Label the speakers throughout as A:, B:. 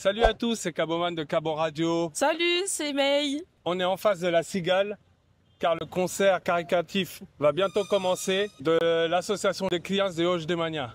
A: Salut à tous, c'est Caboman de Cabo Radio.
B: Salut, c'est May.
A: On est en face de la Cigale car le concert caritatif va bientôt commencer de l'association des clients de Hoche de Mania.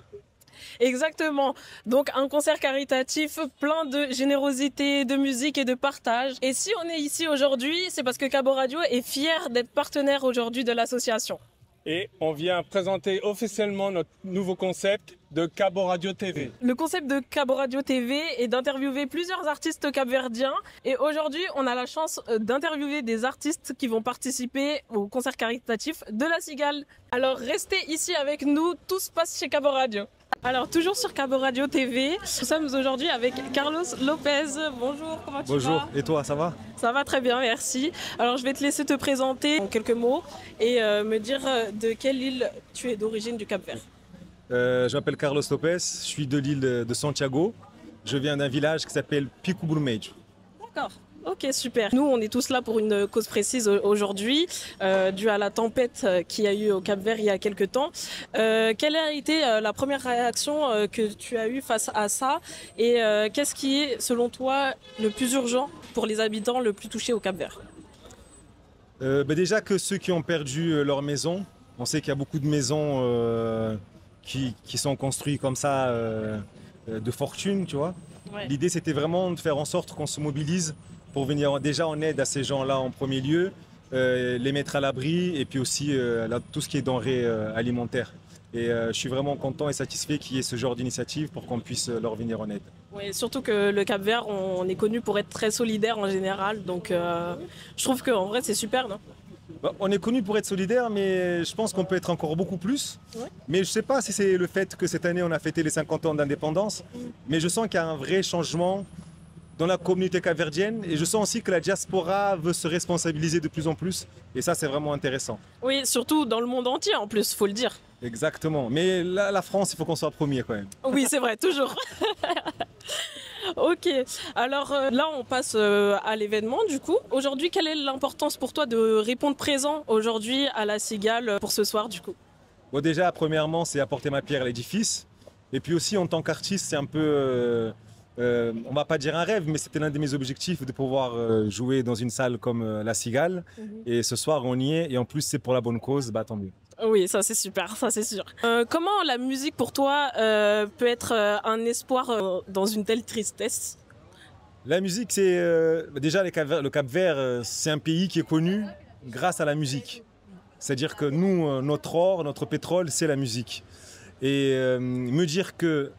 B: Exactement. Donc un concert caritatif plein de générosité, de musique et de partage. Et si on est ici aujourd'hui, c'est parce que Cabo Radio est fier d'être partenaire aujourd'hui de l'association.
A: Et on vient présenter officiellement notre nouveau concept de Cabo Radio TV.
B: Le concept de Cabo Radio TV est d'interviewer plusieurs artistes capverdiens. Et aujourd'hui, on a la chance d'interviewer des artistes qui vont participer au concert caritatif de la Cigale. Alors restez ici avec nous, tout se passe chez Cabo Radio. Alors toujours sur Cabo Radio TV, nous sommes aujourd'hui avec Carlos Lopez. Bonjour, comment tu vas?
C: Bonjour, et toi, ça va?
B: Ça va très bien, merci. Alors je vais te laisser te présenter en quelques mots et me dire de quelle île tu es d'origine du Cap-Vert.
C: Je m'appelle Carlos Lopez, je suis de l'île de Santiago. Je viens d'un village qui s'appelle Pico Bermejo.
B: D'accord. Ok, super. Nous, on est tous là pour une cause précise aujourd'hui, due à la tempête qu'il y a eu au Cap-Vert il y a quelques temps. Quelle a été la première réaction que tu as eue face à ça et qu'est-ce qui est, selon toi, le plus urgent pour les habitants, le plus touchés au Cap-Vert?
C: Déjà que ceux qui ont perdu leur maison, on sait qu'il y a beaucoup de maisons qui sont construites comme ça de fortune, tu vois. Ouais. L'idée, c'était vraiment de faire en sorte qu'on se mobilise pour venir déjà en aide à ces gens-là en premier lieu, les mettre à l'abri et puis aussi tout ce qui est denrées alimentaires. Et je suis vraiment content et satisfait qu'il y ait ce genre d'initiative pour qu'on puisse leur venir en aide.
B: Oui, surtout que le Cap-Vert, on est connu pour être très solidaire en général, donc je trouve qu'en vrai c'est super, non?
C: On est connu pour être solidaire, mais je pense qu'on peut être encore beaucoup plus. Ouais. Mais je ne sais pas si c'est le fait que cette année on a fêté les 50 ans d'indépendance, mais je sens qu'il y a un vrai changement dans la communauté capverdienne et je sens aussi que la diaspora veut se responsabiliser de plus en plus et ça c'est vraiment intéressant.
B: Oui, surtout dans le monde entier en plus, faut le dire.
C: Exactement, mais là la France il faut qu'on soit premier quand même.
B: Oui c'est vrai, toujours. Ok, alors là on passe à l'événement du coup. Aujourd'hui, quelle est l'importance pour toi de répondre présent aujourd'hui à la Cigale pour ce soir du coup?
C: Bon, déjà premièrement c'est apporter ma pierre à l'édifice et puis aussi en tant qu'artiste c'est un peu... on va pas dire un rêve, mais c'était l'un de mes objectifs de pouvoir jouer dans une salle comme la Cigale. Et ce soir, on y est. Et en plus, c'est pour la bonne cause, bah tant mieux.
B: Oui, ça c'est super, ça c'est sûr. Comment la musique pour toi peut être un espoir dans une telle tristesse?
C: La musique, c'est déjà le Cap-Vert, c'est un pays qui est connu grâce à la musique. C'est-à-dire que nous, notre or, notre pétrole, c'est la musique. Et me dire que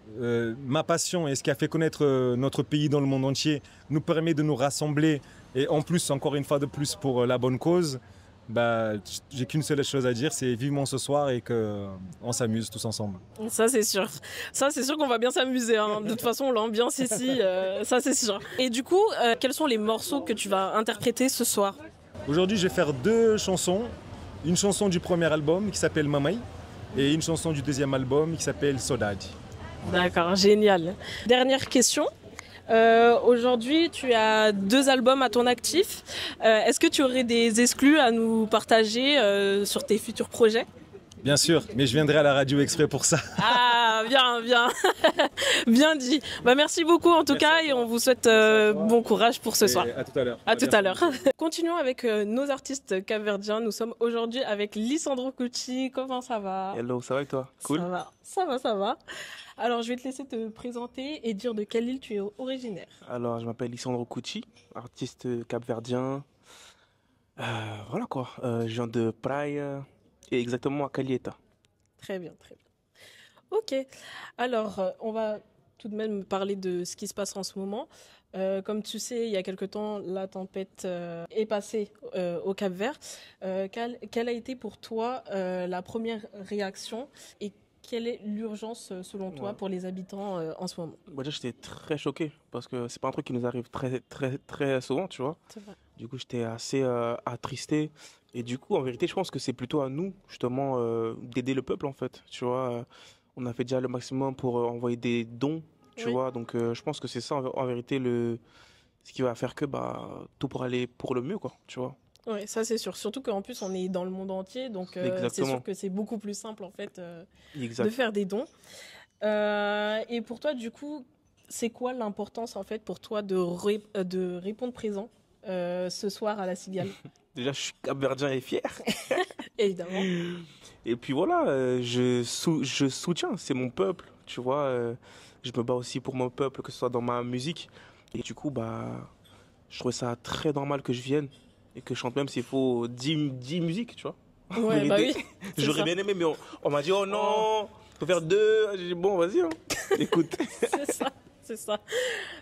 C: ma passion et ce qui a fait connaître notre pays dans le monde entier nous permet de nous rassembler et en plus, encore une fois de plus, pour la bonne cause, bah, j'ai qu'une seule chose à dire, c'est vivement ce soir et qu'on s'amuse tous ensemble.
B: Ça c'est sûr. Ça c'est sûr qu'on va bien s'amuser. Hein. De toute façon, l'ambiance ici, ça c'est sûr. Et du coup, quels sont les morceaux que tu vas interpréter ce soir?
C: Aujourd'hui, je vais faire deux chansons. Une chanson du premier album qui s'appelle Mamãe. Et une chanson du deuxième album qui s'appelle Saudade.
B: D'accord, génial. Dernière question. Aujourd'hui, tu as 2 albums à ton actif. Est-ce que tu aurais des exclus à nous partager sur tes futurs projets?
C: Bien sûr, mais je viendrai à la radio exprès pour ça.
B: Ah, bien, bien. Bien dit. Bah, merci beaucoup en tout cas et on vous souhaite bon courage pour ce soir.
C: À tout à l'heure.
B: À tout à l'heure. Continuons avec nos artistes capverdiens. Nous sommes aujourd'hui avec Lisandro Cucci. Comment ça va?
D: Hello, ça va et toi? Cool.
B: Ça va, ça va, ça va. Alors, je vais te laisser te présenter et dire de quelle île tu es originaire.
D: Alors, je m'appelle Lisandro Cucci, artiste capverdien. Voilà quoi, je viens de Praia et exactement à Calheta.
B: Très bien, très bien. Ok, alors on va tout de même parler de ce qui se passe en ce moment. Comme tu sais, il y a quelque temps, la tempête est passée au Cap-Vert. Quelle a été pour toi la première réaction et quelle est l'urgence selon toi pour les habitants en ce moment?
D: Déjà, j'étais très choqué parce que c'est pas un truc qui nous arrive très souvent, tu vois.
B: C'est vrai.
D: Du coup, j'étais assez attristé. Et du coup, en vérité, je pense que c'est plutôt à nous, justement, d'aider le peuple, en fait. Tu vois, on a fait déjà le maximum pour envoyer des dons, tu vois. Donc, je pense que c'est ça, en vérité, ce qui va faire que tout pour aller pour le mieux, quoi, tu vois.
B: Oui, ça c'est sûr. Surtout qu'en plus, on est dans le monde entier. Donc, c'est sûr que c'est beaucoup plus simple, en fait, de faire des dons. Et pour toi, du coup, c'est quoi l'importance en fait pour toi de répondre présent ce soir à la Cigale?
D: Déjà, je suis capverdien et fier.
B: Évidemment.
D: Et puis voilà, je soutiens, c'est mon peuple, tu vois. Je me bats aussi pour mon peuple, que ce soit dans ma musique. Et du coup, bah, je trouvais ça très normal que je vienne et que je chante même s'il faut 10 musiques, tu vois. En
B: Ouais, bah oui.
D: vérité.
B: c'est
D: J'aurais
B: ça.
D: bien aimé, mais on m'a dit, oh non, faut faire 2. J'ai dit, bon, vas-y, hein. Écoute.
B: C'est ça. C'est ça.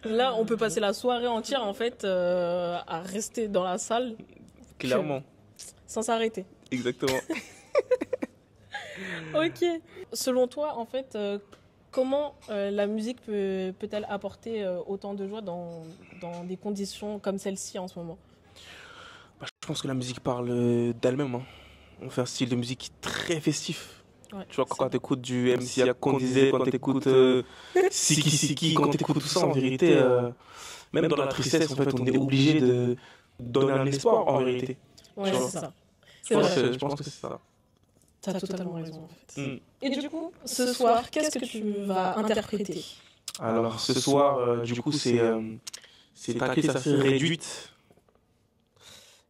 B: Là, on peut passer la soirée entière en fait à rester dans la salle
D: Clairement,
B: sans s'arrêter.
D: exactement.
B: Ok. Selon toi, en fait, comment la musique peut-elle apporter autant de joie dans des conditions comme celle-ci en ce moment?
D: Bah, je pense que la musique parle d'elle-même, hein. On fait un style de musique très festif.
B: Ouais,
D: Tu vois,
B: c'est
D: quand
B: vrai.
D: t'écoutes du MC Condizé, quand t'écoutes Siki Siki, quand t'écoutes tout ça, en vérité, même dans la tristesse, en fait, on est obligé de donner un espoir, en vérité.
B: Ouais,
D: Tu vois.
B: c'est ça. C'est vrai.
D: Je pense que c'est ça.
B: T'as totalement raison en fait.
D: Mm.
B: Et du coup, ce soir, qu'est-ce que tu vas interpréter?
D: Alors, ce soir, du coup, c'est une tracklist assez réduite.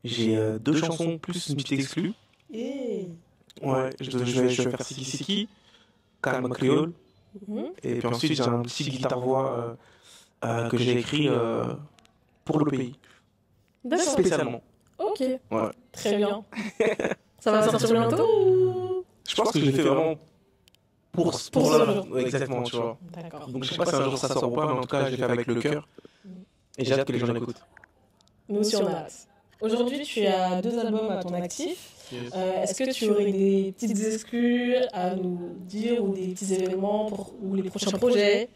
D: J'ai 2 chansons plus une petite exclue.
B: Et...
D: Ouais, je vais faire Siki Siki, Calma Creole. Et puis ensuite, j'ai un petit guitare-voix que j'ai écrit pour le pays,
B: D'accord.
D: spécialement.
B: Ok.
D: Ouais.
B: Très bien. Ça va sortir bientôt ou...
D: Je pense que je l'ai fait vraiment pour
B: Pour
D: là.
B: ce jour.
D: Ouais, exactement, tu vois.
B: D'accord.
D: Donc je sais pas si un jour ça sort ou pas, mais en tout cas, je l'ai fait avec le cœur. Et j'ai hâte que les gens l'écoutent.
B: Nous aussi, on a hâte. Aujourd'hui, tu as 2 albums à ton actif. Est-ce que tu aurais des petites exclus à nous dire ou des petits événements ou les prochains projets?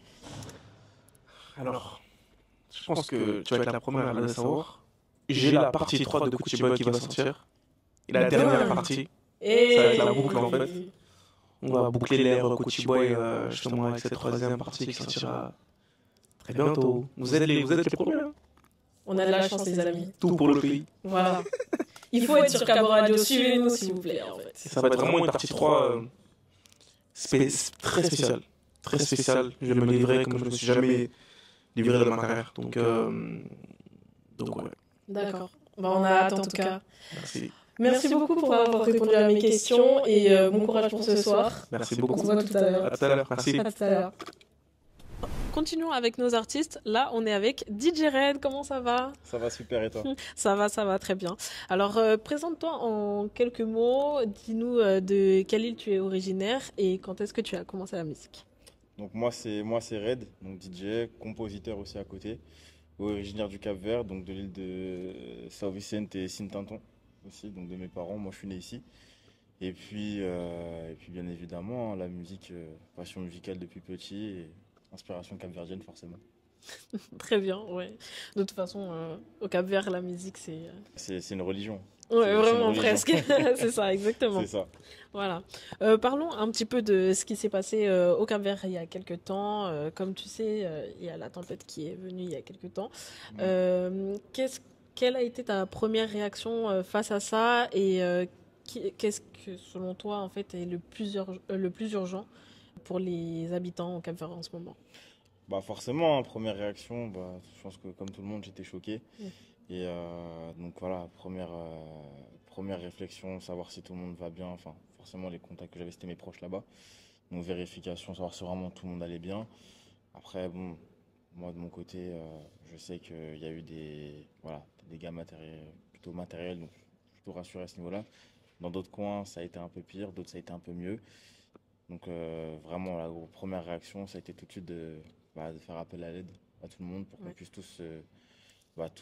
D: Alors, je pense que tu vas être la première à le savoir. J'ai la partie 3 de Gucci Boy qui va sortir. Et la dernière partie,
B: Et...
D: Ça va être la boucle, en fait. on va boucler l'ère Gucci Boy justement avec cette 3e partie qui sortira très bientôt. Vous êtes les premiers, hein.
B: On a de la chance, les amis.
D: Tout pour le pays.
B: Voilà. Il faut être sur Cabo Radio. Suivez-nous, s'il vous plaît. En fait.
D: Et ça va être vraiment une partie 3 très spéciale. Très spéciale. Je vais me livrer comme je me suis jamais livré dans ma carrière. Donc ouais.
B: D'accord. Bah, on a hâte en tout cas.
D: Merci.
B: Merci beaucoup pour avoir répondu à mes questions et bon courage pour ce soir.
D: Merci
B: On se
D: beaucoup.
B: voit tout à l'heure.
D: À tout à l'heure. Merci.
B: À tout à l'heure. Continuons avec nos artistes. Là, on est avec DJ Red. Comment ça va?
E: Ça va super et toi?
B: Ça va très bien. Alors, présente-toi en quelques mots. Dis-nous de quelle île tu es originaire et quand est-ce que tu as commencé la musique?
E: Donc moi c'est Red, donc DJ, compositeur aussi à côté, originaire du Cap-Vert, donc de l'île de São Vicente et Sintinton aussi, donc de mes parents. Moi je suis né ici. Et puis bien évidemment la musique, passion musicale depuis petit et inspiration capverdienne forcément.
B: Très bien, ouais. De toute façon, au Cap-Vert, la musique, c'est...
E: C'est une religion.
B: Ouais,
E: C'est
B: vraiment,
E: une religion.
B: presque. C'est ça, exactement.
E: C'est ça.
B: Voilà. Parlons un petit peu de ce qui s'est passé au Cap-Vert il y a quelques temps. Comme tu sais, il y a la tempête qui est venue il y a quelques temps. Quelle a été ta première réaction face à ça et qu'est-ce que, selon toi, en fait, est le plus urgent pour les habitants au Cap-Vert en ce moment?
E: Bah forcément, hein, première réaction, bah, je pense que comme tout le monde, j'étais choqué. Et donc voilà, première réflexion, savoir si tout le monde va bien. Enfin, forcément, les contacts que j'avais, c'était mes proches là-bas. Donc vérification, savoir si vraiment tout le monde allait bien. Après, bon, moi de mon côté, je sais qu'il y a eu des dégâts plutôt matériels, donc je suis plutôt rassuré à ce niveau-là. Dans d'autres coins, ça a été un peu pire, d'autres, ça a été un peu mieux. Donc vraiment, la première réaction, ça a été tout de suite de faire appel à l'aide à tout le monde pour qu'on puisse tous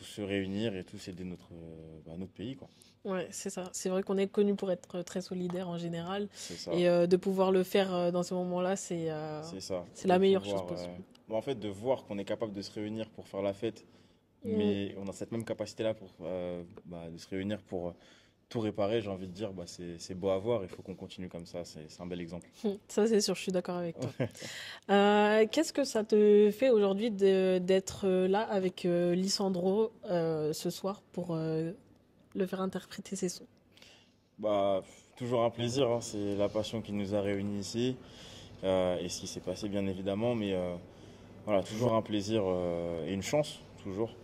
E: se réunir et tous aider notre pays, quoi.
B: Ouais, c'est ça. C'est vrai qu'on est connu pour être très solidaire en général.
E: C'est ça.
B: Et de pouvoir le faire dans ce moment-là, c'est
E: ça.
B: c'est la
E: De
B: meilleure
E: pouvoir,
B: chose possible.
E: en fait, de voir qu'on est capable de se réunir pour faire la fête, mais on a cette même capacité-là pour de se réunir pour tout réparer, j'ai envie de dire, c'est beau à voir, il faut qu'on continue comme ça, c'est un bel exemple.
B: Ça, c'est sûr, je suis d'accord avec toi. Qu'est-ce que ça te fait aujourd'hui d'être là avec Lissandro ce soir pour le faire interpréter ses sons?
E: Toujours un plaisir, hein, c'est la passion qui nous a réunis ici, et ce qui s'est passé bien évidemment, mais Voilà, toujours un plaisir et une chance, toujours,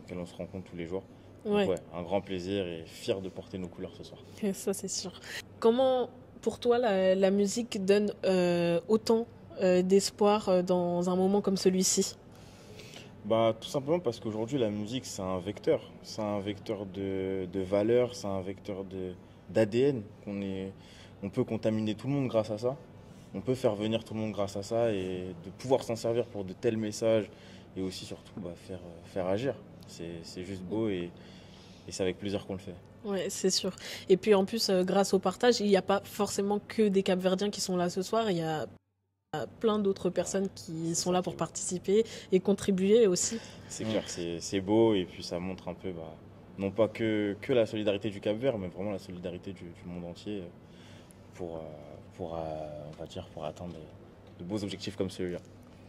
E: auquel on se rend compte tous les jours. Donc,
B: Ouais,
E: ouais, un grand plaisir et fier de porter nos couleurs ce soir.
B: ça c'est sûr. Comment, pour toi, la musique donne autant d'espoir dans un moment comme celui-ci?
E: Bah, tout simplement parce qu'aujourd'hui, la musique, c'est un vecteur. C'est un vecteur de valeurs, c'est un vecteur d'ADN. On peut contaminer tout le monde grâce à ça. On peut faire venir tout le monde grâce à ça et de pouvoir s'en servir pour de tels messages et aussi surtout faire agir. C'est juste beau et c'est avec plaisir qu'on le fait.
B: Ouais, c'est sûr. Et puis en plus, grâce au partage, il n'y a pas forcément que des Capverdiens qui sont là ce soir. Il y a plein d'autres personnes qui sont là pour participer et contribuer aussi.
E: C'est clair, c'est beau et puis ça montre un peu, non pas que la solidarité du Cap-Vert, mais vraiment la solidarité du monde entier on va dire, pour atteindre de beaux objectifs comme celui-là.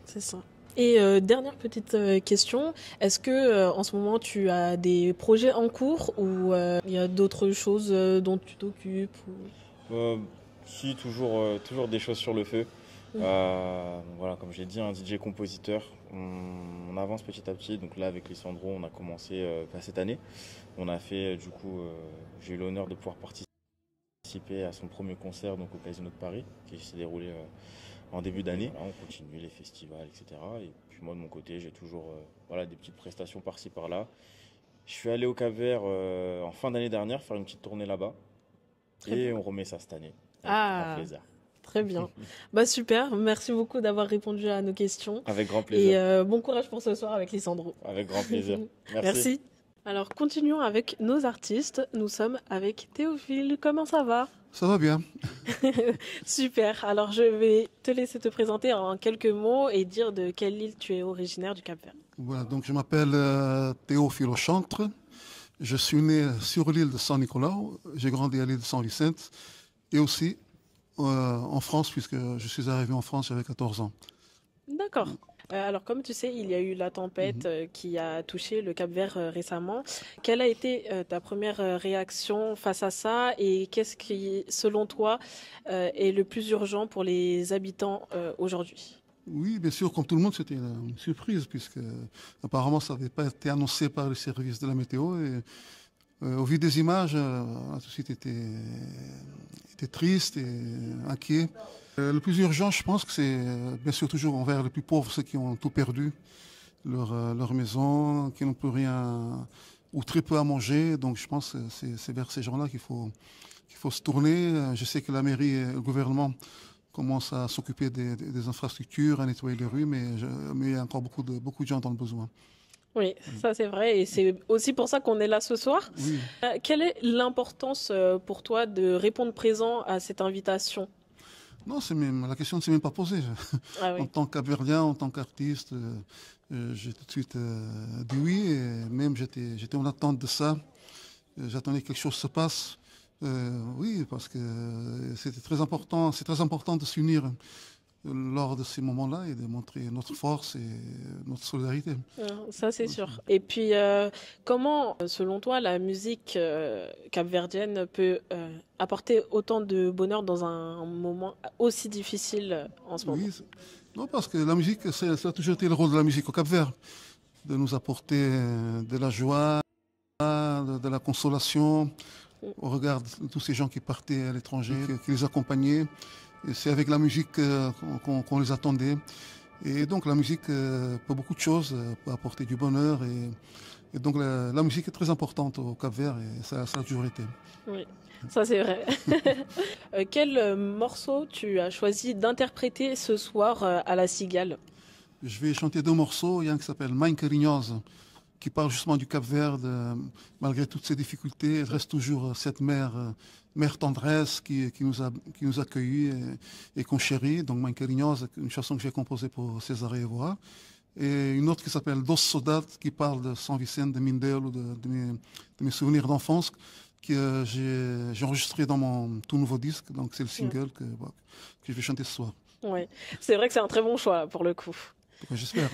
B: C'est ça. Et dernière petite question, est-ce que en ce moment tu as des projets en cours ou il y a d'autres choses dont tu t'occupes
E: Si, toujours des choses sur le feu. Voilà, comme j'ai dit, un DJ compositeur, on avance petit à petit. Donc là, avec Lissandro, on a commencé cette année. On a fait, du coup, j'ai eu l'honneur de pouvoir participer à son premier concert donc, au Casino de Paris, qui s'est déroulé en début d'année. Voilà, on continue les festivals, etc. Et puis moi, de mon côté, j'ai toujours des petites prestations par-ci, par-là. Je suis allé au Cap-Vert en fin d'année dernière faire une petite tournée là-bas. Et on remet ça cette année. Avec grand plaisir.
B: Très bien. Bah super, merci beaucoup d'avoir répondu à nos questions.
E: Avec grand plaisir.
B: Et bon courage pour ce soir avec Lissandro.
E: Avec grand plaisir.
B: Merci. Alors continuons avec nos artistes. Nous sommes avec Théophile. Comment ça va?
F: Ça va bien.
B: Super. Alors je vais te laisser te présenter en quelques mots et dire de quelle île tu es originaire du Cap-Vert.
F: Voilà, donc je m'appelle Théophile Auchantre. Je suis né sur l'île de Saint-Nicolas. J'ai grandi à l'île de Saint-Vicente et aussi en France, puisque je suis arrivé en France j'avais 14 ans.
B: D'accord. Alors, comme tu sais, il y a eu la tempête qui a touché le Cap-Vert récemment. Quelle a été ta première réaction face à ça et qu'est-ce qui, selon toi, est le plus urgent pour les habitants aujourd'hui?
F: Oui, bien sûr, comme tout le monde, c'était une surprise, puisque apparemment ça n'avait pas été annoncé par les services de la météo. Et, au vu des images, tout de suite était triste et inquiet. Le plus urgent, je pense que c'est bien sûr toujours envers les plus pauvres, ceux qui ont tout perdu, leur maison, qui n'ont plus rien ou très peu à manger. Donc je pense que c'est vers ces gens-là qu'il faut se tourner. Je sais que la mairie et le gouvernement commencent à s'occuper des infrastructures, à nettoyer les rues, mais il y a encore beaucoup de gens dans le besoin.
B: Oui, ça c'est vrai et c'est aussi pour ça qu'on est là ce soir.
F: Oui.
B: Quelle est l'importance pour toi de répondre présent à cette invitation?
F: Non, la question ne s'est même pas posée.
B: Ah oui.
F: En tant qu'Aberdien, en tant qu'artiste, j'ai tout de suite dit oui. Et même j'étais en attente de ça. J'attendais que quelque chose se passe. Oui, parce que c'était très important. C'est très important de s'unir lors de ces moments-là et de montrer notre force et notre solidarité.
B: Ça, c'est sûr. Et puis, comment, selon toi, la musique capverdienne peut apporter autant de bonheur dans un moment aussi difficile en ce moment?
F: Oui, non, parce que la musique, ça a toujours été le rôle de la musique au Cap-Vert, de nous apporter de la joie, de la consolation, au regard de tous ces gens qui partaient à l'étranger, qui les accompagnaient. Et c'est avec la musique qu'on les attendait. Et donc la musique peut beaucoup de choses, peut apporter du bonheur. Et donc la musique est très importante au Cap-Vert et ça a toujours été.
B: Oui, ça c'est vrai. Quel morceau tu as choisi d'interpréter ce soir à la Cigale?
F: Je vais chanter deux morceaux. Il y a un qui s'appelle Mãe Carinhosa, qui parle justement du Cap-Vert. Malgré toutes ces difficultés, elle reste toujours cette mère tendresse qui nous accueillit et qu'on chérit. Donc Mãe Carinhosa, une chanson que j'ai composée pour César Évora. Et une autre qui s'appelle Dos Saudades, qui parle de São Vicente, de Mindelo, de mes souvenirs d'enfance, que j'ai enregistré dans mon tout nouveau disque. Donc c'est le single que je vais chanter ce soir.
B: Oui, c'est vrai que c'est un très bon choix pour le coup.
F: J'espère.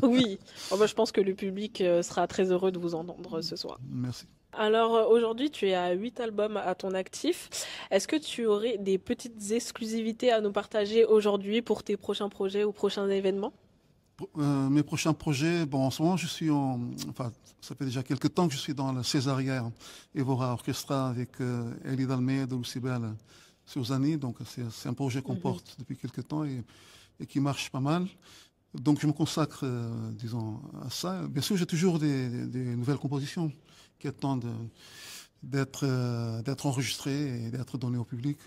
B: Oui, je pense que le public sera très heureux de vous entendre ce soir.
F: Merci.
B: Alors aujourd'hui, tu es à 8 albums à ton actif. Est-ce que tu aurais des petites exclusivités à nous partager aujourd'hui pour tes prochains projets ou prochains événements?
F: Mes prochains projets, bon, en ce moment, enfin, ça fait déjà quelques temps que je suis dans le Césaria Evora Orchestra avec Elie Dalmeida, Lucibel Souzani. Donc, c'est un projet qu'on porte depuis quelques temps et qui marche pas mal. Donc, je me consacre, disons, à ça. Bien sûr, j'ai toujours des nouvelles compositions qui attendent d'être enregistrées et d'être données au public.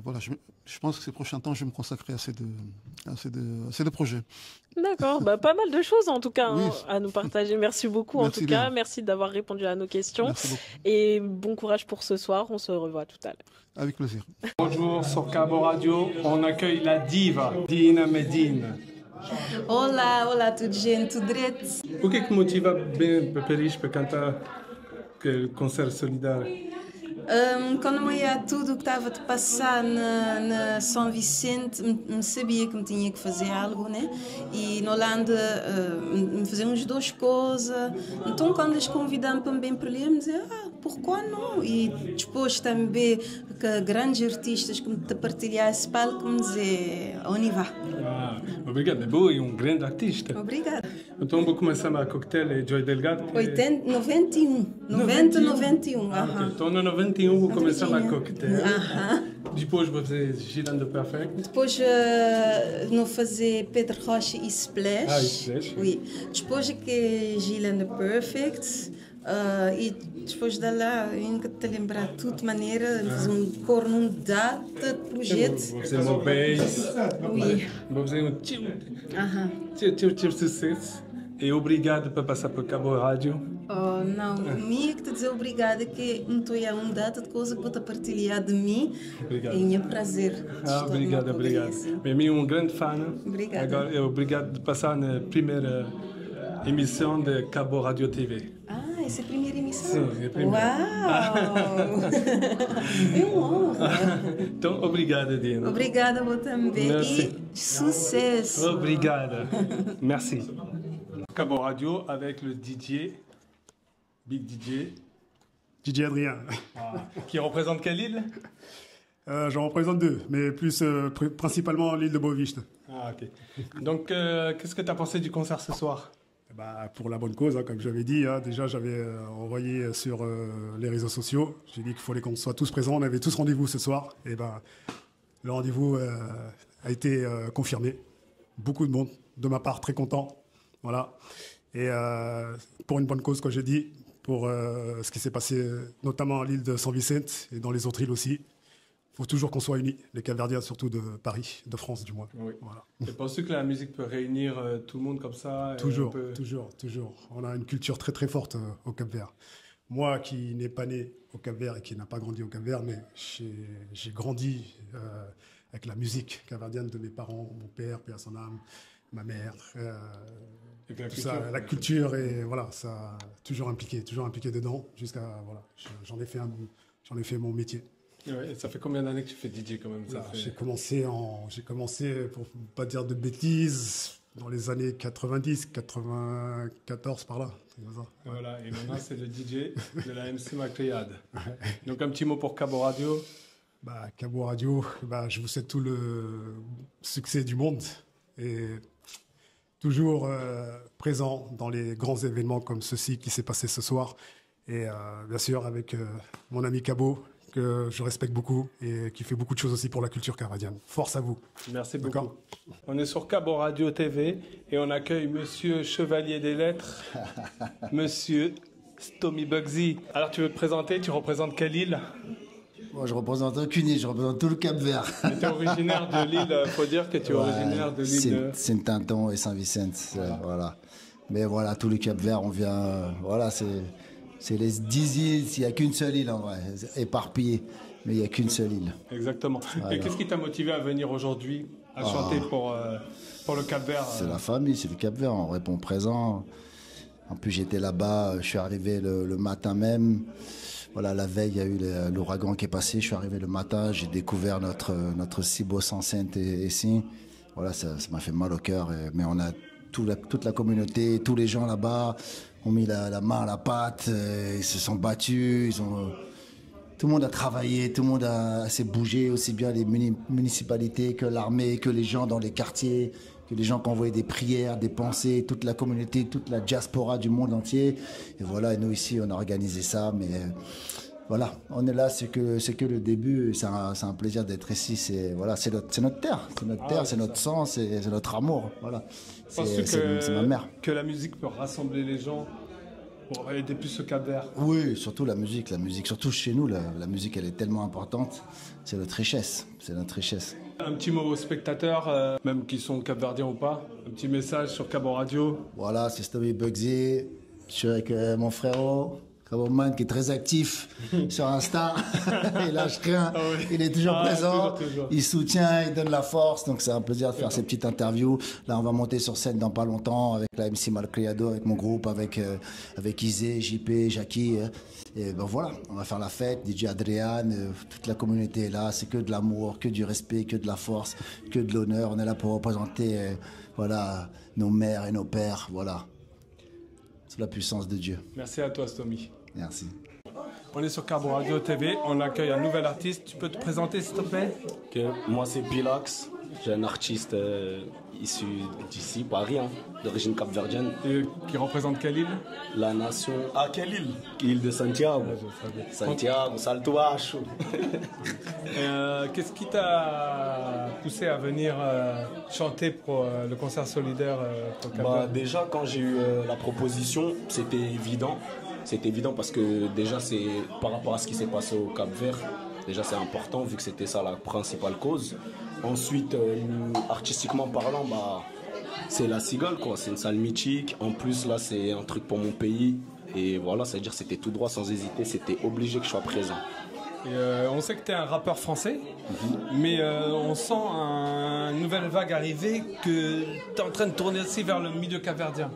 F: Voilà, je pense que ces prochains temps, je vais me consacrer à ces deux projets.
B: D'accord, bah, pas mal de choses en tout cas
F: Oui.
B: à nous partager. Merci beaucoup
F: Merci
B: en tout cas.
F: bien.
B: Merci d'avoir répondu à nos questions.
F: Merci beaucoup.
B: Et bon courage pour ce soir. On se revoit tout à l'heure.
F: Avec plaisir.
A: Bonjour, sur Cabo Radio, on accueille la diva, Dina Medina.
G: Olá, tudo gente, tudo direito?
A: O que é que motiva bem Peperis para cantar aquele concerto solidário?
G: Quando eu ia tudo o que estava a passar na São Vicente, me sabia que me tinha que fazer algo, né? E na Holanda me fazíamos duas coisas. Então quando eles convidaram para me bem para ali, eu me dizia, pourquoi não? E depois também que grandes artistas que me partilhar esse palco me dizer, on y va.
A: Ah, obrigado, é boa e grande artista.
G: Obrigada.
A: Então vou começar a coquetel e Joy Delgado.
G: 91.
A: Ok, então no 91 vou começar a coquetel. Depois vou fazer Girando Perfect.
G: Depois não fazer Pedro Rocha e Splash.
A: Ah, e Splash.
G: Oui. Depois é que Girando Perfect. E depois de lá, eu nunca te lembrar de tudo maneira, fazer cor num data de projeto.
A: Vou fazer um bass.
G: Oui.
A: Vou fazer um tio sucesso. E obrigado por passar por Cabo Rádio.
G: Oh, não, minha que te dizer obrigada, que não estou a data de coisa que vou te partilhar de mim.
A: Obrigado.
G: É um prazer.
A: Obrigado. Para mim, grande fã.
G: Obrigada.
A: Agora, obrigado de passar na primeira emissão de Cabo Rádio TV.
G: Essa é a primeira emissão?
A: Sim, é a primeira.
G: Uau! É uma honra.
A: Então, obrigado, Dina.
G: Obrigada, você também.
A: Merci.
G: E sucesso.
A: Obrigada. Merci. Cabo Radio avec le DJ, Big DJ.
H: DJ Adrien.
A: Qui représente quelle île?
H: J'en représente deux, mais plus principalement l'île de Bovicht.
A: Ah, ok. Donc, qu'est-ce que tu as pensé du concert ce soir?
H: Pour la bonne cause, comme j'avais dit, déjà j'avais envoyé sur les réseaux sociaux, j'ai dit qu'il fallait qu'on soit tous présents, on avait tous rendez-vous ce soir, et le rendez-vous a été confirmé. Beaucoup de monde, de ma part, très content. Voilà. Et pour une bonne cause, comme j'ai dit, pour ce qui s'est passé notamment à l'île de São Vicente et dans les autres îles aussi. Il faut toujours qu'on soit unis, les Capverdiens, surtout de Paris, de France du moins.
A: Oui.
H: Voilà.
A: Et penses-tu que la musique peut réunir tout le monde comme ça?
H: Toujours. On a une culture très très forte au Cap-Vert. Moi qui n'ai pas né au Cap-Vert et qui n'a pas grandi au Cap-Vert, mais j'ai grandi avec la musique capverdienne de mes parents, mon père, paix à son âme, ma mère. La culture et voilà, ça toujours impliqué dedans jusqu'à voilà, j'en ai fait mon métier.
A: Ouais, et ça fait combien d'années que tu fais DJ quand même?
H: J'ai commencé pour ne pas dire de bêtises dans les années 90, 94 par là.
A: Voilà, et maintenant c'est le DJ de la MC Macléade. Donc un petit mot pour Cabo Radio.
H: Cabo Radio, je vous souhaite tout le succès du monde et toujours présent dans les grands événements comme ceci qui s'est passé ce soir. Et bien sûr avec mon ami Cabo, que je respecte beaucoup et qui fait beaucoup de choses aussi pour la culture capverdienne. Force à vous.
A: Merci beaucoup. On est sur Cabo Radio TV et on accueille Monsieur Chevalier des Lettres, Monsieur Stomy Bugsy. Alors tu veux te présenter, tu représentes quelle île?
I: Moi, je représente aucune île, je représente tout le Cap-Vert.
A: Tu es originaire de l'île, il faut dire que tu es originaire de l'île de...
I: Saint-Tinton et Saint-Vicente, voilà. Mais voilà, tout le Cap-Vert, on vient... voilà, c'est les 10 îles, il n'y a qu'une seule île en vrai, éparpillée, mais il n'y a qu'une seule île.
A: Exactement. Voilà. Et qu'est-ce qui t'a motivé à venir aujourd'hui, à chanter pour le Cap-Vert?
I: C'est la famille, c'est le Cap-Vert, on répond présent. En plus, j'étais là-bas, je suis arrivé le matin même. Voilà, la veille, il y a eu l'ouragan qui est passé. Je suis arrivé le matin, j'ai découvert notre si beau Saint-Sainte ici. Voilà, ça m'a fait mal au cœur. Mais on a toute la communauté, tous les gens là-bas. ont mis la main à la pâte, ils se sont battus, tout le monde a travaillé, tout le monde s'est bougé, aussi bien les municipalités que l'armée, que les gens dans les quartiers, que les gens qui envoyaient des prières, des pensées, toute la communauté, toute la diaspora du monde entier. Et voilà, et nous ici, on a organisé ça, mais voilà, on est là, c'est que le début, c'est un plaisir d'être ici, c'est notre terre, c'est notre sang, c'est notre amour, voilà. C'est ma mère.
A: Que la musique peut rassembler les gens pour aider plus ce Cap-Vert.
I: Oui, surtout la musique, surtout chez nous, la musique, elle est tellement importante, c'est notre richesse,
A: Un petit mot aux spectateurs, même qui sont capverdiens ou pas, un petit message sur Cabo Radio.
I: Voilà, c'est Stomy Bugsy, je suis avec mon frérot, Caboman, qui est très actif sur Insta, il lâche rien, il est toujours présent, toujours. Il soutient, il donne la force, donc c'est un plaisir de faire ces petites interviews. Là, on va monter sur scène dans pas longtemps avec la MC Malcriado, avec mon groupe, avec Isé, JP, Jackie. Et ben voilà, on va faire la fête, DJ Adrian, toute la communauté est là, c'est que de l'amour, que du respect, que de la force, que de l'honneur. On est là pour représenter voilà, nos mères et nos pères, voilà. C'est la puissance de Dieu.
A: Merci à toi, Stomy.
I: Merci.
A: On est sur Cabo Radio TV, on accueille un nouvel artiste. Tu peux te présenter, s'il te plaît?
J: Moi, c'est Pilax. J'ai un artiste issu d'ici, Paris, d'origine capverdienne.
A: Et qui représente quelle île?
J: La nation... Ah, quelle île? L'île de Santiago. Santiago, Salto Baixo.
A: Qu'est-ce qui t'a poussé à venir chanter pour le concert solidaire pour Cap-Vert?
J: Déjà, quand j'ai eu la proposition, c'était évident. C'était évident parce que déjà, c'est par rapport à ce qui s'est passé au Cap-Vert, déjà c'est important vu que c'était ça la principale cause. Ensuite, artistiquement parlant, c'est la Cigale, quoi. C'est une salle mythique. En plus, là, c'est un truc pour mon pays. Et voilà, c'est-à-dire c'était tout droit, sans hésiter. C'était obligé que je sois présent.
A: Et on sait que tu es un rappeur français, mais on sent une nouvelle vague arriver, que tu es en train de tourner aussi vers le milieu capverdien.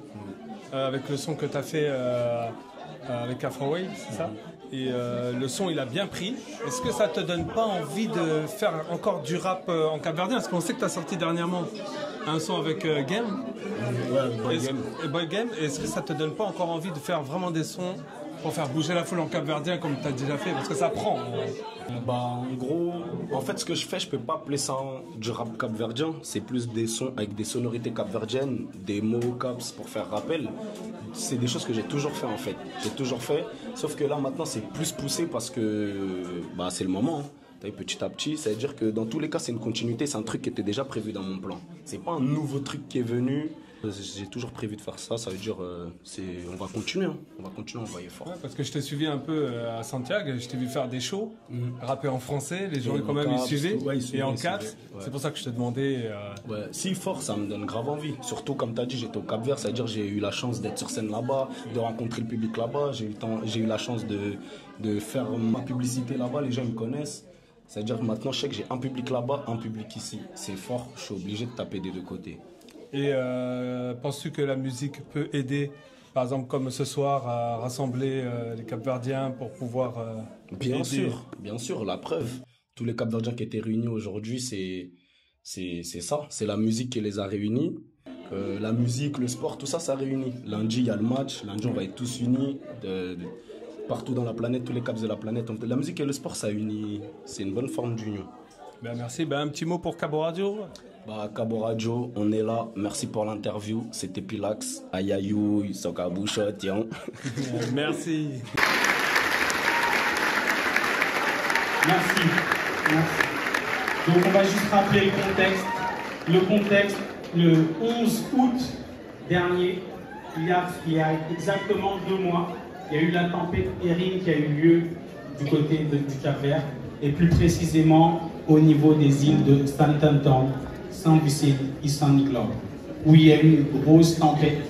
A: Avec le son que tu as fait avec Afrowave, c'est ça? Et le son, il a bien pris. Est-ce que ça te donne pas envie de faire encore du rap en capverdien? Parce qu'on sait que tu as sorti dernièrement un son avec Game.
J: Ouais,
A: Boy Game. Est-ce que ça te donne pas encore envie de faire vraiment des sons pour faire bouger la foule en capverdien comme tu as déjà fait? Parce que ça prend.
J: En gros, en fait, ce que je fais, je peux pas appeler ça du rap capverdien. C'est plus des sons avec des sonorités capverdiennes, des mots caps pour faire rappel. C'est des choses que j'ai toujours fait, en fait. J'ai toujours fait, sauf que là, maintenant, c'est plus poussé parce que c'est le moment. Petit à petit, ça veut dire que dans tous les cas, c'est une continuité. C'est un truc qui était déjà prévu dans mon plan. C'est pas un nouveau truc qui est venu. J'ai toujours prévu de faire ça, ça veut dire on va continuer, on va continuer à envoyer fort.
A: Ouais, parce que je t'ai suivi un peu à Santiago, je t'ai vu faire des shows, rapper en français, les gens quand même ils suivaient, et en 4, c'est pour ça que je t'ai demandé...
J: Si fort, ça me donne grave envie, surtout comme tu as dit, j'étais au Cap-Vert, ça veut dire j'ai eu la chance d'être sur scène là-bas, de rencontrer le public là-bas, j'ai eu la chance de faire ma publicité là-bas, les gens me connaissent. C'est-à-dire que maintenant je sais que j'ai un public là-bas, un public ici, c'est fort, je suis obligé de taper des deux côtés.
A: Et penses-tu que la musique peut aider, par exemple comme ce soir, à rassembler les Capverdiens pour pouvoir
J: bien sûr, la preuve. Tous les Capverdiens qui étaient réunis aujourd'hui, c'est ça. C'est la musique qui les a réunis. La musique, le sport, tout ça, ça réunit. Lundi, il y a le match. Lundi, on va être tous unis. Partout dans la planète, tous les Caps de la planète. La musique et le sport, ça unit. C'est une bonne forme d'union.
A: Merci. Un petit mot pour Cabo Radio.
J: Cabo Radio, on est là. Merci pour l'interview. C'était Pilax. Ayayou, Sokaboucho, tiens.
A: Merci.
K: Merci. Donc on va juste rappeler le contexte. Le contexte, le 11 août dernier, il y a exactement 2 mois, il y a eu la tempête Erin qui a eu lieu du côté du Cap-Vert, et plus précisément au niveau des îles de Stanton, Saint Vicente et Saint Nicolas, où il y a eu une grosse tempête,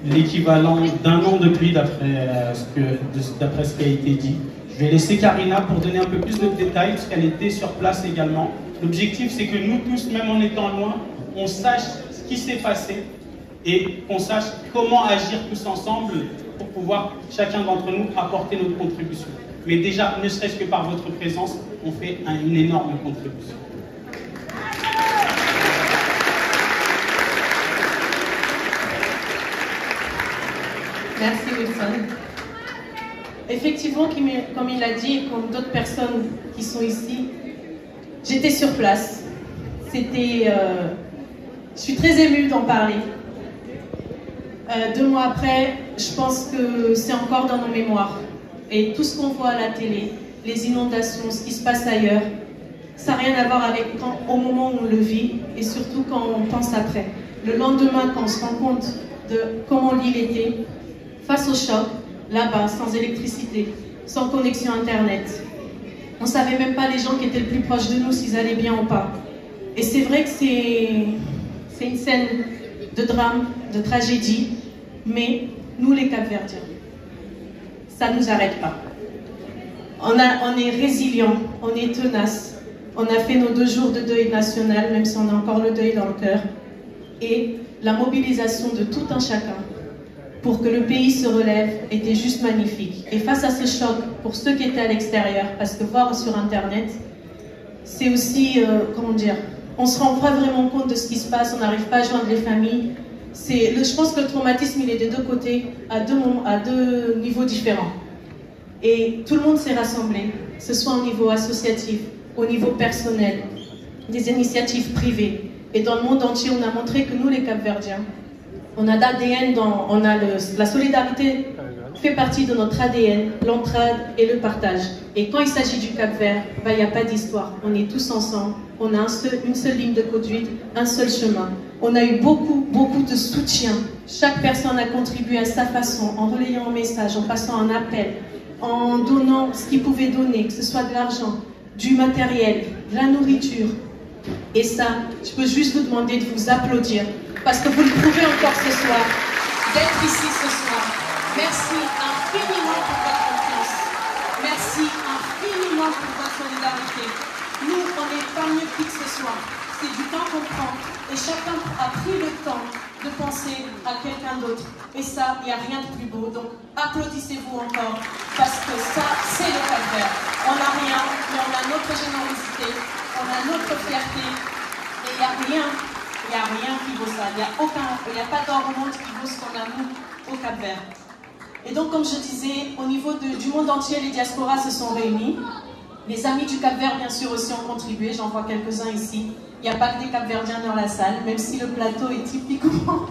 K: l'équivalent d'1 an de pluie d'après ce qui a été dit. Je vais laisser Karina pour donner un peu plus de détails, parce qu'elle était sur place également. L'objectif, c'est que nous tous, même en étant loin, on sache ce qui s'est passé et qu'on sache comment agir tous ensemble pour pouvoir, chacun d'entre nous, apporter notre contribution. Mais déjà, ne serait-ce que par votre présence, on fait une énorme contribution.
L: Merci Wilson. Effectivement, comme il a dit, et comme d'autres personnes qui sont ici, j'étais sur place. Je suis très émue d'en parler. 2 mois après, je pense que c'est encore dans nos mémoires. Et tout ce qu'on voit à la télé, les inondations, ce qui se passe ailleurs, ça n'a rien à voir avec au moment où on le vit et surtout quand on pense après. Le lendemain, quand on se rend compte de comment l'île était, face au choc, là-bas, sans électricité, sans connexion Internet. On ne savait même pas les gens qui étaient le plus proches de nous s'ils allaient bien ou pas. Et c'est vrai que c'est une scène de drame, de tragédie, mais nous les Cap-Verdiens, ça ne nous arrête pas. On est résilients, on est tenaces. On a fait nos 2 jours de deuil national, même si on a encore le deuil dans le cœur. Et la mobilisation de tout un chacun pour que le pays se relève était juste magnifique. Et face à ce choc, pour ceux qui étaient à l'extérieur, parce que voir sur Internet, c'est aussi, comment dire, on se rend pas vraiment compte de ce qui se passe, on n'arrive pas à joindre les familles. Je pense que le traumatisme, il est des 2 côtés, à deux niveaux différents. Et tout le monde s'est rassemblé, que ce soit au niveau associatif, au niveau personnel, des initiatives privées. Et dans le monde entier, on a montré que nous, les Cap-Verdiens, on a l'ADN, la solidarité fait partie de notre ADN, l'entraide et le partage. Et quand il s'agit du Cap-Vert, il n'y a pas d'histoire. On est tous ensemble, on a une seule ligne de conduite, un seul chemin. On a eu beaucoup de soutien. Chaque personne a contribué à sa façon, en relayant un message, en passant un appel, en donnant ce qu'il pouvait donner, que ce soit de l'argent, du matériel, de la nourriture. Et ça, je peux juste vous demander de vous applaudir, parce que vous le prouvez encore ce soir, d'être ici ce soir. Merci infiniment pour votre confiance. Merci infiniment pour votre solidarité. Nous, on n'est pas mieux que ce soir. C'est du temps qu'on prend. Et chacun a pris le temps de penser à quelqu'un d'autre. Et ça, il n'y a rien de plus beau. Donc, applaudissez-vous encore, parce que ça, c'est le Cap-Vert. On n'a rien, mais on a notre générosité, on a notre fierté. Et il n'y a rien qui vaut ça. Il n'y a pas d'or au monde qui vaut ce qu'on a, nous, au Cap-Vert. Et donc, comme je disais, au niveau du monde entier, les diasporas se sont réunis. Les amis du Cap-Vert, bien sûr, aussi ont contribué. J'en vois quelques-uns ici. Il n'y a pas que des Cap-Verdiens dans la salle, même si le plateau est typiquement...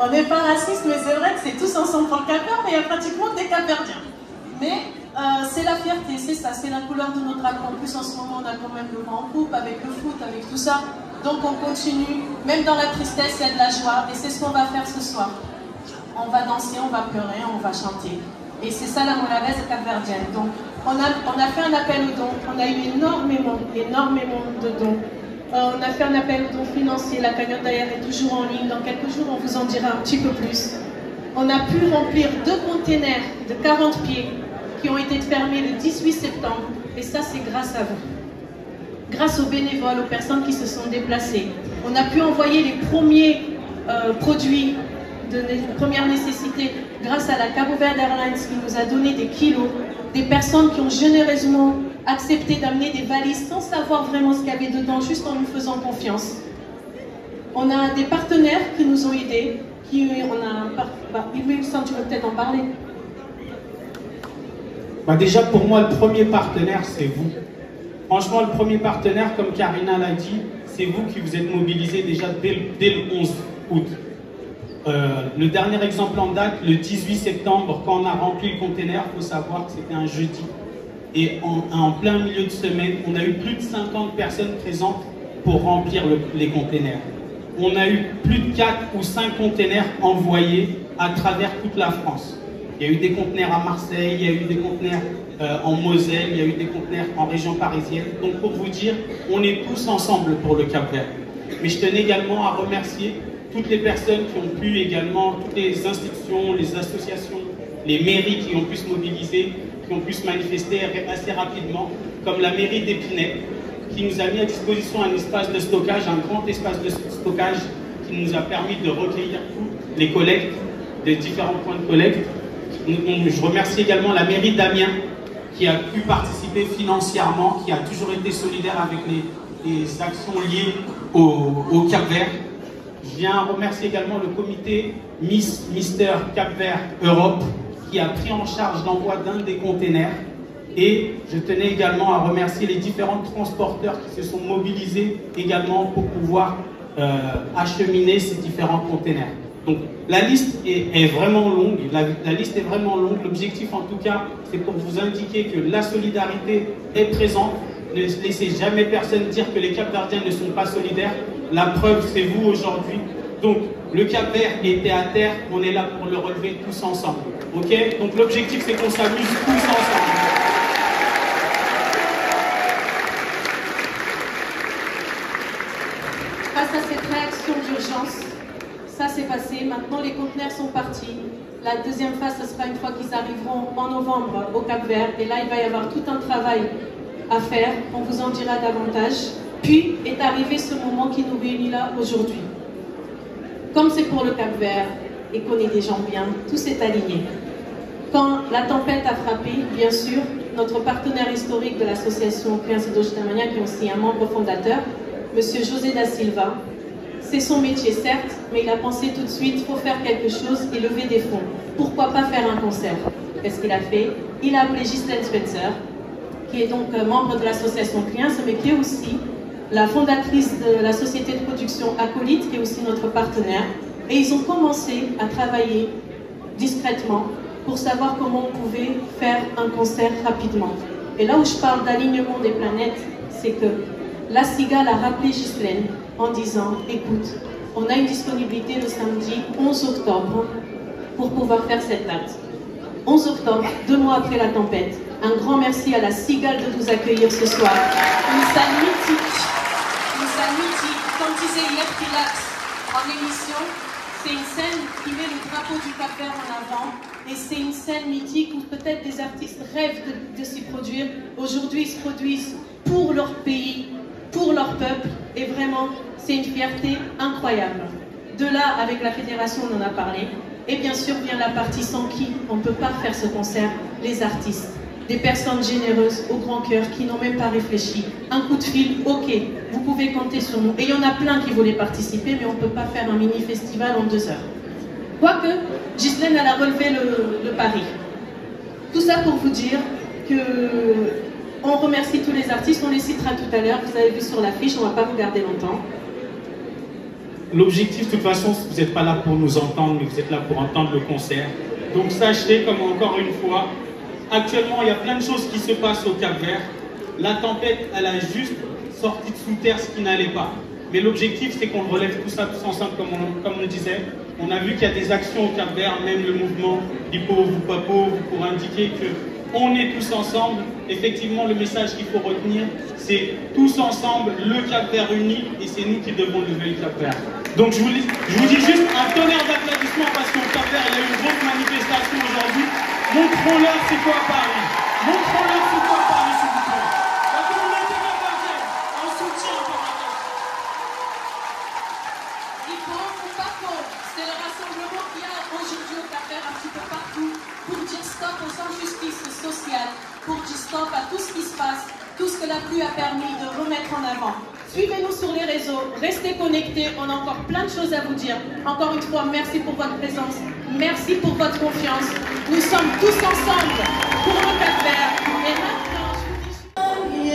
L: On n'est pas raciste, mais c'est vrai que c'est tous ensemble pour le Cap-Vert, mais il y a pratiquement des Cap-Verdiens. Mais c'est la fierté, c'est ça, c'est la couleur de notre drapeau. En plus, en ce moment, on a quand même le vent en coupe, avec le foot, avec tout ça. Donc on continue, même dans la tristesse, il y a de la joie. Et c'est ce qu'on va faire ce soir. On va danser, on va pleurer, on va chanter. Et c'est ça la molavese capverdienne. Donc on a fait un appel aux dons, on a eu énormément de dons. On a fait un appel aux dons financiers, la cagnotte d'ailleurs est toujours en ligne. Dans quelques jours, on vous en dira un petit peu plus. On a pu remplir 2 containers de 40 pieds qui ont été fermés le 18 septembre. Et ça, c'est grâce à vous. Grâce aux bénévoles, aux personnes qui se sont déplacées. On a pu envoyer les premiers produits de première nécessité grâce à la Cabo Verde Airlines qui nous a donné des kilos. Des personnes qui ont généreusement accepté d'amener des valises sans savoir vraiment ce qu'il y avait dedans, juste en nous faisant confiance. On a des partenaires qui nous ont aidés. Wilson, tu veux peut-être en parler?
K: Déjà, pour moi, le premier partenaire, c'est vous. Franchement, le premier partenaire, comme Karina l'a dit, c'est vous qui vous êtes mobilisés déjà dès le 11 août. Le dernier exemple en date, le 18 septembre, quand on a rempli le container, il faut savoir que c'était un jeudi. Et en plein milieu de semaine, on a eu plus de 50 personnes présentes pour remplir les containers. On a eu plus de 4 ou 5 containers envoyés à travers toute la France. Il y a eu des conteneurs à Marseille, il y a eu des conteneurs en Moselle, il y a eu des conteneurs en région parisienne. Donc pour vous dire, on est tous ensemble pour le Cap-Vert. Mais je tenais également à remercier toutes les personnes qui ont pu également, toutes les institutions, les associations, les mairies qui ont pu se mobiliser, qui ont pu se manifester assez rapidement, comme la mairie d'Épinay, qui nous a mis à disposition un espace de stockage, un grand espace de stockage qui nous a permis de recueillir tous les collectes, des différents points de collecte. Je remercie également la mairie d'Amiens qui a pu participer financièrement, qui a toujours été solidaire avec les actions liées au Cap-Vert. Je viens remercier également le comité Mister Cap-Vert Europe qui a pris en charge l'envoi d'un des containers. Et je tenais également à remercier les différents transporteurs qui se sont mobilisés également pour pouvoir acheminer ces différents containers. Donc la liste est vraiment longue, la liste est vraiment longue. L'objectif en tout cas, c'est pour vous indiquer que la solidarité est présente. Ne laissez jamais personne dire que les Cap-Verdiens ne sont pas solidaires. La preuve, c'est vous aujourd'hui. Donc le Cap-Vert était à terre, on est là pour le relever tous ensemble. Ok? Donc l'objectif, c'est qu'on s'amuse tous ensemble.
L: Face à cette réaction d'urgence, ça s'est passé, maintenant les conteneurs sont partis. La deuxième phase, ce sera une fois qu'ils arriveront en novembre au Cap-Vert. Et là, il va y avoir tout un travail à faire, on vous en dira davantage. Puis est arrivé ce moment qui nous réunit là aujourd'hui. Comme c'est pour le Cap-Vert et qu'on est des gens bien, tout s'est aligné. Quand la tempête a frappé, bien sûr, notre partenaire historique de l'association Criança Tamania, qui est aussi un membre fondateur, Monsieur José da Silva, c'est son métier certes, mais il a pensé tout de suite, il faut faire quelque chose et lever des fonds. Pourquoi pas faire un concert? Qu'est-ce qu'il a fait? Il a appelé Ghislaine Spencer, qui est donc membre de l'association Criança, mais qui est aussi la fondatrice de la société de production Acolyte, qui est aussi notre partenaire. Et ils ont commencé à travailler discrètement pour savoir comment on pouvait faire un concert rapidement. Et là où je parle d'alignement des planètes, c'est que la Cigale a rappelé Ghislaine en disant « Écoute, on a une disponibilité le samedi 11 octobre pour pouvoir faire cette date. » 11 octobre, 2 mois après la tempête. Un grand merci à la Cigale de nous accueillir ce soir. Une salle mythique. Une salle mythique. Comme disait hier Pilax en émission, c'est une scène qui met le drapeau du Cap-Vert en avant. Et c'est une scène mythique où peut-être des artistes rêvent de s'y produire. Aujourd'hui, ils se produisent pour leur pays, pour leur peuple, et vraiment, c'est une fierté incroyable. De là, avec la fédération, on en a parlé, et bien sûr vient la partie sans qui on ne peut pas faire ce concert, les artistes. Des personnes généreuses, au grand cœur, qui n'ont même pas réfléchi. Un coup de fil, ok, vous pouvez compter sur nous. Et il y en a plein qui voulaient participer, mais on ne peut pas faire un mini-festival en 2 heures. Quoique, Ghislaine, elle a relevé le pari. Tout ça pour vous dire que on remercie tous les artistes, on les citera tout à l'heure, vous avez vu sur l'affiche, on ne va pas vous garder longtemps.
K: L'objectif, de toute façon, vous n'êtes pas là pour nous entendre, mais vous êtes là pour entendre le concert. Donc sachez, comme encore une fois, actuellement, il y a plein de choses qui se passent au Cap-Vert. La tempête, elle a juste sorti de sous terre ce qui n'allait pas. Mais l'objectif, c'est qu'on relève tout ça tous ensemble, comme on le disait. On a vu qu'il y a des actions au Cap-Vert, même le mouvement du pauvre ou pas pauvre, pour indiquer qu'on est tous ensemble. Effectivement, le message qu'il faut retenir, c'est tous ensemble, le Cap-Vert uni, et c'est nous qui devons lever le Cap-Vert. Donc je vous dis juste un tonnerre d'applaudissements parce qu'au Cap-Vert, il y a eu une grosse manifestation aujourd'hui. Montrons-leur c'est quoi Paris. Montrons-leur c'est quoi Paris, s'il vous plaît. La communauté capverdienne, en soutien pour la cause.
L: Il faut pas faux. C'est le rassemblement qu'il y a aujourd'hui au Cap-Vert un petit peu partout pour dire stop aux injustices sociales, pour dire stop à tout ce qui se passe, tout ce que la pluie a permis de remettre en avant. Suivez-nous sur les réseaux, restez connectés, on a encore plein de choses à vous dire. Encore une fois, merci pour votre présence, merci pour votre confiance. Nous sommes tous ensemble pour le Cap-Vert. Et maintenant, je vous dis...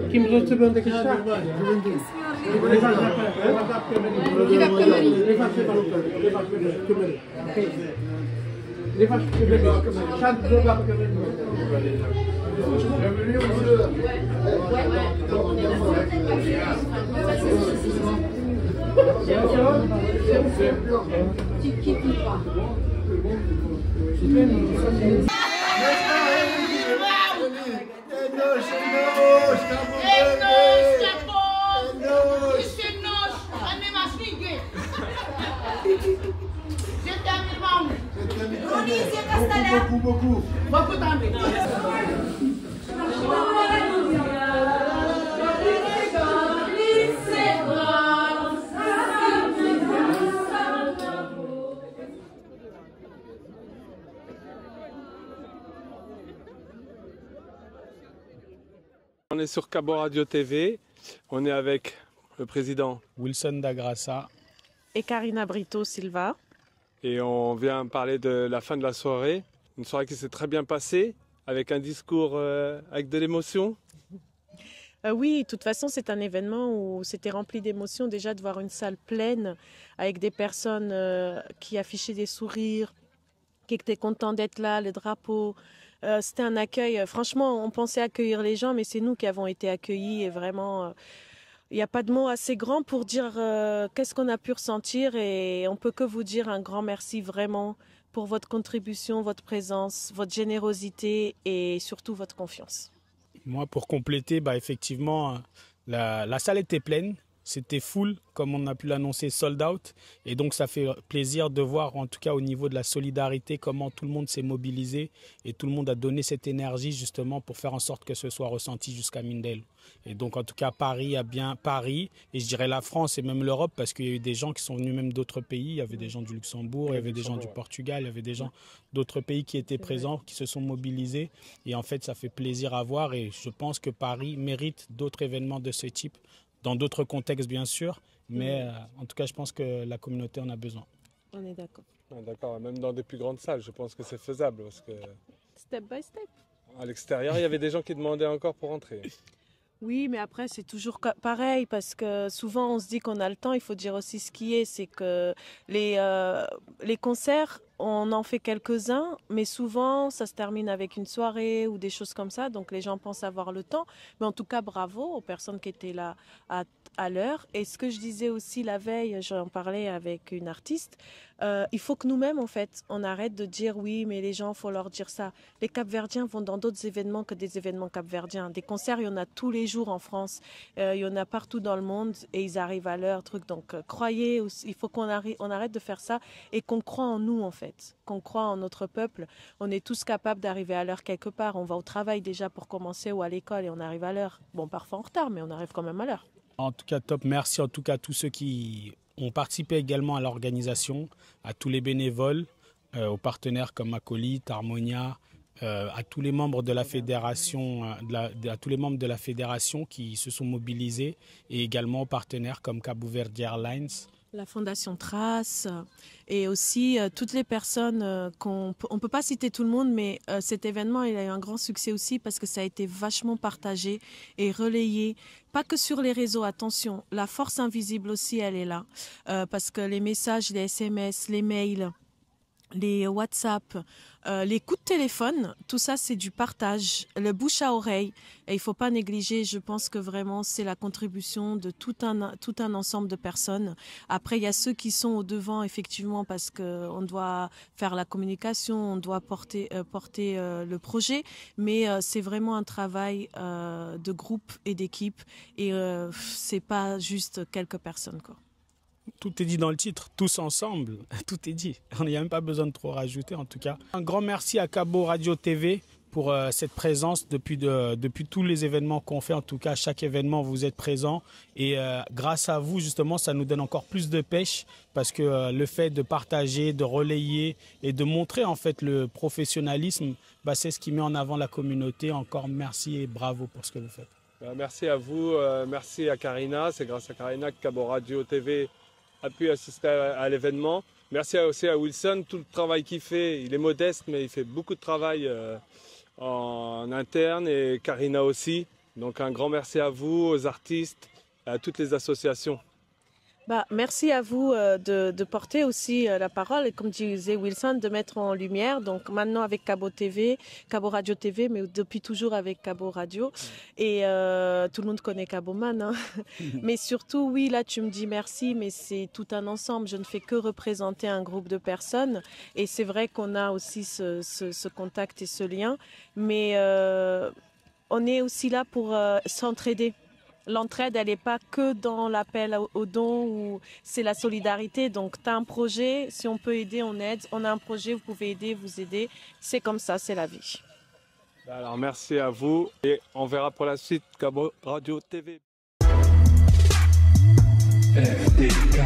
K: Kim doet de gestaan.
M: Beaucoup d'envie.
A: On est sur Cabo Radio TV, on est avec le président
N: Wilson Dagrassa
B: et Karina Brito Silva.
A: Et on vient parler de la fin de la soirée, une soirée qui s'est très bien passée, avec un discours avec de l'émotion.
B: Oui, de toute façon, c'est un événement où c'était rempli d'émotions déjà de voir une salle pleine avec des personnes qui affichaient des sourires, qui étaient contents d'être là, le drapeau. C'était un accueil. Franchement, on pensait accueillir les gens, mais c'est nous qui avons été accueillis et vraiment, il n'y a pas de mots assez grands pour dire qu'est-ce qu'on a pu ressentir et on peut que vous dire un grand merci vraiment pour votre contribution, votre présence, votre générosité et surtout votre confiance.
N: Moi, pour compléter, effectivement, la salle était pleine. C'était full, comme on a pu l'annoncer, sold out. Et donc, ça fait plaisir de voir, en tout cas au niveau de la solidarité, comment tout le monde s'est mobilisé et tout le monde a donné cette énergie justement pour faire en sorte que ce soit ressenti jusqu'à Mindelo. Et donc, en tout cas, Paris et je dirais la France et même l'Europe, parce qu'il y a eu des gens qui sont venus même d'autres pays. Il y avait des gens du Luxembourg, il y avait des gens du Portugal, il y avait des gens d'autres pays qui étaient présents, qui se sont mobilisés. Et en fait, ça fait plaisir à voir et je pense que Paris mérite d'autres événements de ce type. Dans d'autres contextes, bien sûr, mais en tout cas, je pense que la communauté en a besoin.
B: On est d'accord.
A: D'accord, même dans des plus grandes salles, je pense que c'est faisable. Parce que
B: step by step.
A: À l'extérieur, il y avait des gens qui demandaient encore pour entrer.
B: Oui, mais après, c'est toujours pareil, parce que souvent, on se dit qu'on a le temps. Il faut dire aussi ce qui est, c'est que les concerts, on en fait quelques-uns, mais souvent, ça se termine avec une soirée ou des choses comme ça. Donc, les gens pensent avoir le temps. Mais en tout cas, bravo aux personnes qui étaient là à l'heure. Et ce que je disais aussi la veille, j'en parlais avec une artiste, il faut que nous-mêmes, en fait, on arrête de dire oui, mais les gens, il faut leur dire ça. Les Cap-Verdiens vont dans d'autres événements que des événements Cap-Verdiens. Des concerts, il y en a tous les jours en France. Il y en a partout dans le monde et ils arrivent à l'heure. Donc, croyez, il faut qu'on arrête de faire ça et qu'on croit en nous, en fait. Qu'on croit en notre peuple. On est tous capables d'arriver à l'heure quelque part. On va au travail déjà pour commencer ou à l'école et on arrive à l'heure. Bon, parfois en retard, mais on arrive quand même à l'heure.
N: En tout cas, top. Merci en tout cas à tous ceux qui ont participé également à l'organisation, à tous les bénévoles, aux partenaires comme Acolyte, Harmonia, à tous les membres de la fédération, à tous les membres de la fédération qui se sont mobilisés et également aux partenaires comme Cabo Verde Airlines.
B: La Fondation Trace et aussi toutes les personnes on ne peut pas citer tout le monde, mais cet événement il a eu un grand succès aussi parce que ça a été vachement partagé et relayé, pas que sur les réseaux, attention, la force invisible aussi elle est là, parce que les messages, les SMS, les mails, les WhatsApp, les coups de téléphone, tout ça c'est du partage, le bouche à oreille. Et il ne faut pas négliger, je pense que vraiment c'est la contribution de tout un ensemble de personnes. Après, il y a ceux qui sont au devant effectivement parce qu'on doit faire la communication, on doit porter le projet, mais c'est vraiment un travail de groupe et d'équipe et c'est pas juste quelques personnes, quoi.
N: Tout est dit dans le titre, tous ensemble, tout est dit. On n'y a même pas besoin de trop rajouter en tout cas. Un grand merci à Cabo Radio TV pour cette présence depuis tous les événements qu'on fait. En tout cas, chaque événement, vous êtes présents. Et grâce à vous, justement, ça nous donne encore plus de pêche parce que le fait de partager, de relayer et de montrer en fait le professionnalisme, c'est ce qui met en avant la communauté. Encore merci et bravo pour ce que vous faites.
A: Merci à vous, merci à Karina. C'est grâce à Karina que Cabo Radio TV a pu assister à l'événement. Merci aussi à Wilson, tout le travail qu'il fait. Il est modeste, mais il fait beaucoup de travail en interne, et Karina aussi. Donc un grand merci à vous, aux artistes, à toutes les associations.
B: Merci à vous de porter aussi la parole et, comme disait Wilson, de mettre en lumière. Donc maintenant avec Cabo TV, Cabo Radio TV, mais depuis toujours avec Cabo Radio. Et tout le monde connaît Cabo Man. Hein. Mais surtout, oui, là tu me dis merci, mais c'est tout un ensemble. Je ne fais que représenter un groupe de personnes. Et c'est vrai qu'on a aussi ce contact et ce lien. Mais on est aussi là pour s'entraider. L'entraide, elle n'est pas que dans l'appel aux dons, ou c'est la solidarité. Donc, tu as un projet, si on peut aider, on aide. On a un projet, vous pouvez aider, vous aider. C'est comme ça, c'est la vie.
A: Alors, merci à vous et on verra pour la suite Cabo Radio TV.
O: FDK.